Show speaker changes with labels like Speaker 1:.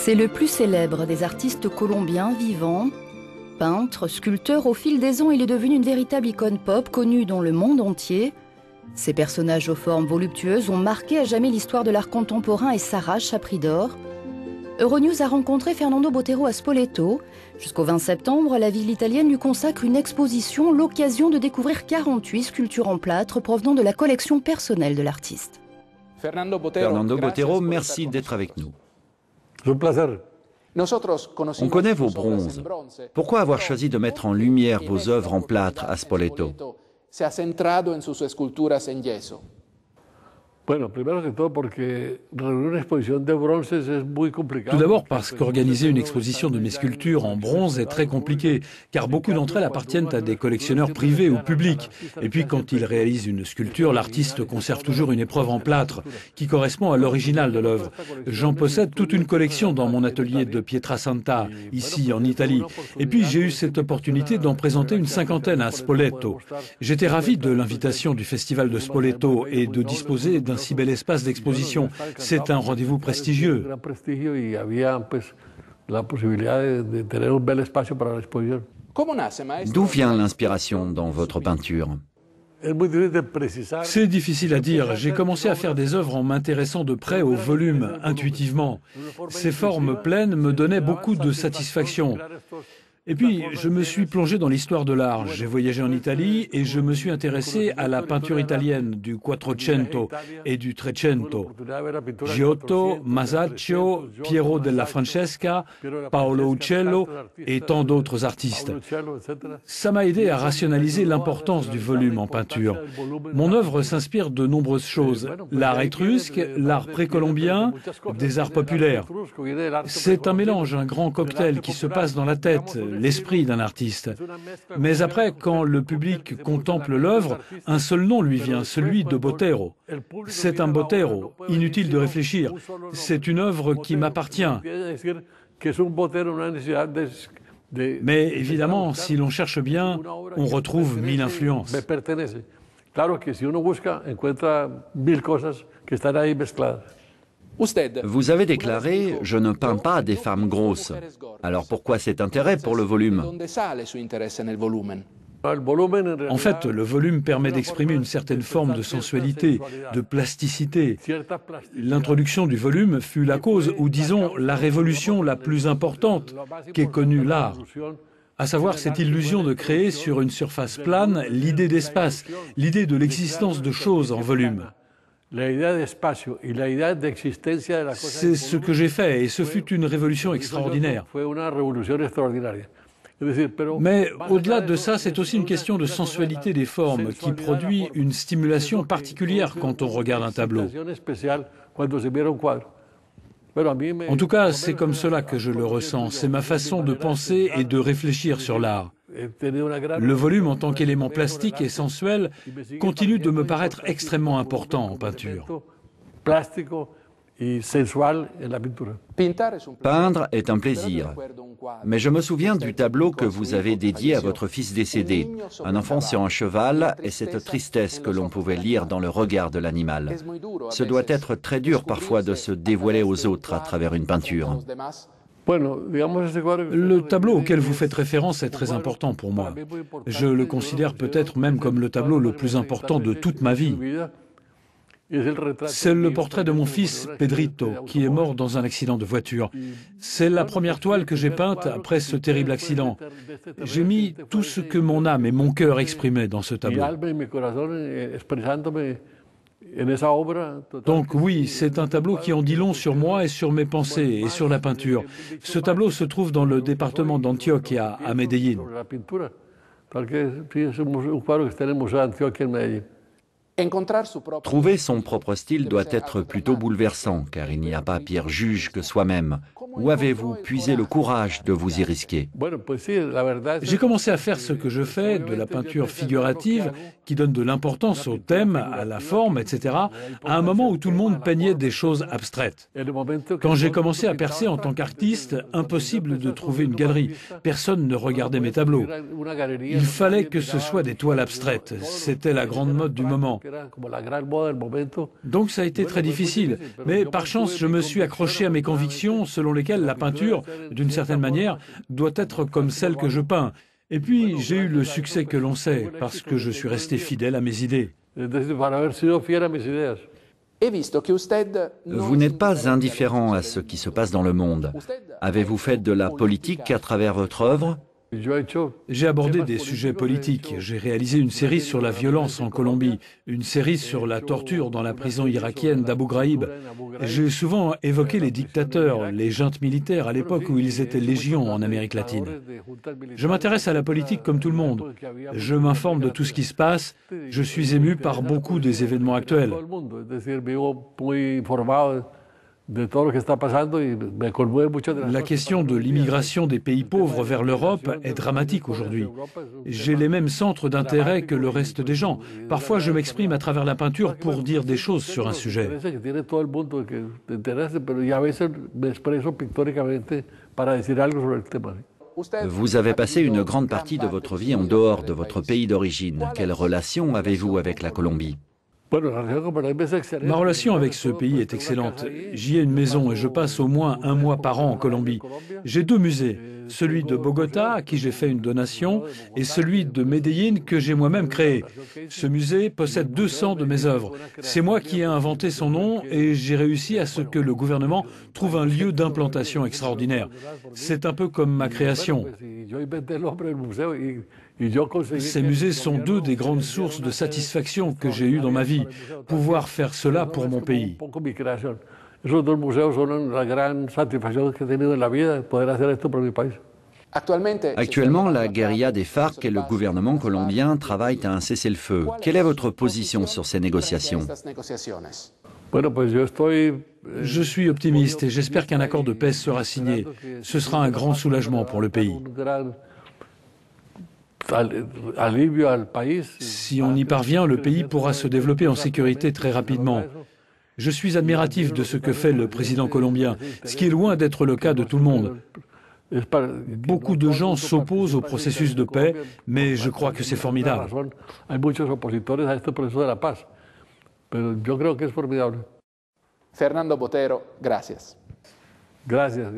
Speaker 1: C'est le plus célèbre des artistes colombiens vivants. Peintre, sculpteur, au fil des ans, il est devenu une véritable icône pop connue dans le monde entier. Ses personnages aux formes voluptueuses ont marqué à jamais l'histoire de l'art contemporain et s'arrachent à prix d'or. Euronews a rencontré Fernando Botero à Spoleto. Jusqu'au 20 septembre, la ville italienne lui consacre une exposition, l'occasion de découvrir 48 sculptures en plâtre provenant de la collection personnelle de l'artiste.
Speaker 2: Fernando Botero, merci d'être avec nous. On connaît vos bronzes. Pourquoi avoir choisi de mettre en lumière vos œuvres en plâtre à Spoleto?
Speaker 3: Tout d'abord parce qu'organiser une exposition de mes sculptures en bronze est très compliqué, car beaucoup d'entre elles appartiennent à des collectionneurs privés ou publics. Et puis quand ils réalisent une sculpture, l'artiste conserve toujours une épreuve en plâtre qui correspond à l'original de l'œuvre. J'en possède toute une collection dans mon atelier de Pietrasanta, ici en Italie. Et puis j'ai eu cette opportunité d'en présenter une cinquantaine à Spoleto. J'étais ravi de l'invitation du Festival de Spoleto et de disposer d'un si bel espace d'exposition. C'est un rendez-vous prestigieux.
Speaker 2: D'où vient l'inspiration dans votre peinture?
Speaker 3: C'est difficile à dire. J'ai commencé à faire des œuvres en m'intéressant de près au volume, intuitivement. Ces formes pleines me donnaient beaucoup de satisfaction. Et puis, je me suis plongé dans l'histoire de l'art. J'ai voyagé en Italie et je me suis intéressé à la peinture italienne du Quattrocento et du Trecento. Giotto, Masaccio, Piero della Francesca, Paolo Uccello et tant d'autres artistes. Ça m'a aidé à rationaliser l'importance du volume en peinture. Mon œuvre s'inspire de nombreuses choses. L'art étrusque, l'art précolombien, des arts populaires. C'est un mélange, un grand cocktail qui se passe dans la tête, l'esprit d'un artiste. Mais après, quand le public contemple l'œuvre, un seul nom lui vient, celui de Botero. C'est un Botero, inutile de réfléchir. C'est une œuvre qui m'appartient. Mais évidemment, si l'on cherche bien, on retrouve 1000 influences.
Speaker 2: Vous avez déclaré « Je ne peins pas des femmes grosses ». Alors pourquoi cet intérêt pour le volume?
Speaker 3: En fait, le volume permet d'exprimer une certaine forme de sensualité, de plasticité. L'introduction du volume fut la cause, ou disons la révolution la plus importante qu'ait connue l'art. À savoir cette illusion de créer sur une surface plane l'idée d'espace, l'idée de l'existence de choses en volume. C'est ce que j'ai fait et ce fut une révolution extraordinaire. Mais au-delà de ça, c'est aussi une question de sensualité des formes qui produit une stimulation particulière quand on regarde un tableau. En tout cas, c'est comme cela que je le ressens. C'est ma façon de penser et de réfléchir sur l'art. Le volume en tant qu'élément plastique et sensuel continue de me paraître extrêmement important en peinture.
Speaker 2: Peindre est un plaisir. Mais je me souviens du tableau que vous avez dédié à votre fils décédé, un enfant sur un cheval et cette tristesse que l'on pouvait lire dans le regard de l'animal. Ce doit être très dur parfois de se dévoiler aux autres à travers une peinture.
Speaker 3: Le tableau auquel vous faites référence est très important pour moi. Je le considère peut-être même comme le tableau le plus important de toute ma vie. C'est le portrait de mon fils, Pedrito, qui est mort dans un accident de voiture. C'est la première toile que j'ai peinte après ce terrible accident. J'ai mis tout ce que mon âme et mon cœur exprimaient dans ce tableau. Donc oui, c'est un tableau qui en dit long sur moi et sur mes pensées et sur la peinture. Ce tableau se trouve dans le département d'Antioquia, à Medellín.
Speaker 2: Trouver son propre style doit être plutôt bouleversant, car il n'y a pas pire juge que soi-même. Où avez-vous puisé le courage de vous y risquer?
Speaker 3: J'ai commencé à faire ce que je fais, de la peinture figurative, qui donne de l'importance au thème, à la forme, etc., à un moment où tout le monde peignait des choses abstraites. Quand j'ai commencé à percer en tant qu'artiste, impossible de trouver une galerie. Personne ne regardait mes tableaux. Il fallait que ce soit des toiles abstraites. C'était la grande mode du moment. Donc ça a été très difficile. Mais par chance, je me suis accroché à mes convictions selon lesquelles la peinture, d'une certaine manière, doit être comme celle que je peins. Et puis j'ai eu le succès que l'on sait, parce que je suis resté fidèle à mes idées.
Speaker 2: Vous n'êtes pas indifférent à ce qui se passe dans le monde. Avez-vous fait de la politique à travers votre œuvre?
Speaker 3: J'ai abordé des sujets politiques. J'ai réalisé une série sur la violence en Colombie, une série sur la torture dans la prison irakienne d'Abu Ghraib. J'ai souvent évoqué les dictateurs, les juntes militaires à l'époque où ils étaient légion en Amérique latine. Je m'intéresse à la politique comme tout le monde. Je m'informe de tout ce qui se passe. Je suis ému par beaucoup des événements actuels. La question de l'immigration des pays pauvres vers l'Europe est dramatique aujourd'hui. J'ai les mêmes centres d'intérêt que le reste des gens. Parfois, je m'exprime à travers la peinture pour dire des choses sur un sujet.
Speaker 2: Vous avez passé une grande partie de votre vie en dehors de votre pays d'origine. Quelle relation avez-vous avec la Colombie?
Speaker 3: Ma relation avec ce pays est excellente. J'y ai une maison et je passe au moins un mois par an en Colombie. J'ai 2 musées, celui de Bogota, à qui j'ai fait une donation, et celui de Medellín que j'ai moi-même créé. Ce musée possède 200 de mes œuvres. C'est moi qui ai inventé son nom et j'ai réussi à ce que le gouvernement trouve un lieu d'implantation extraordinaire. C'est un peu comme ma création. Ces musées sont 2 des grandes sources de satisfaction que j'ai eues dans ma vie. Pouvoir faire cela pour mon pays.
Speaker 2: Actuellement, la guérilla des FARC et le gouvernement colombien travaillent à un cessez-le-feu. Quelle est votre position sur ces négociations?
Speaker 3: Je suis optimiste et j'espère qu'un accord de paix sera signé. Ce sera un grand soulagement pour le pays. Si on y parvient, le pays pourra se développer en sécurité très rapidement. Je suis admiratif de ce que fait le président colombien, ce qui est loin d'être le cas de tout le monde. Beaucoup de gens s'opposent au processus de paix, mais je crois que c'est formidable.
Speaker 4: Fernando Botero, gracias.
Speaker 3: Gracias.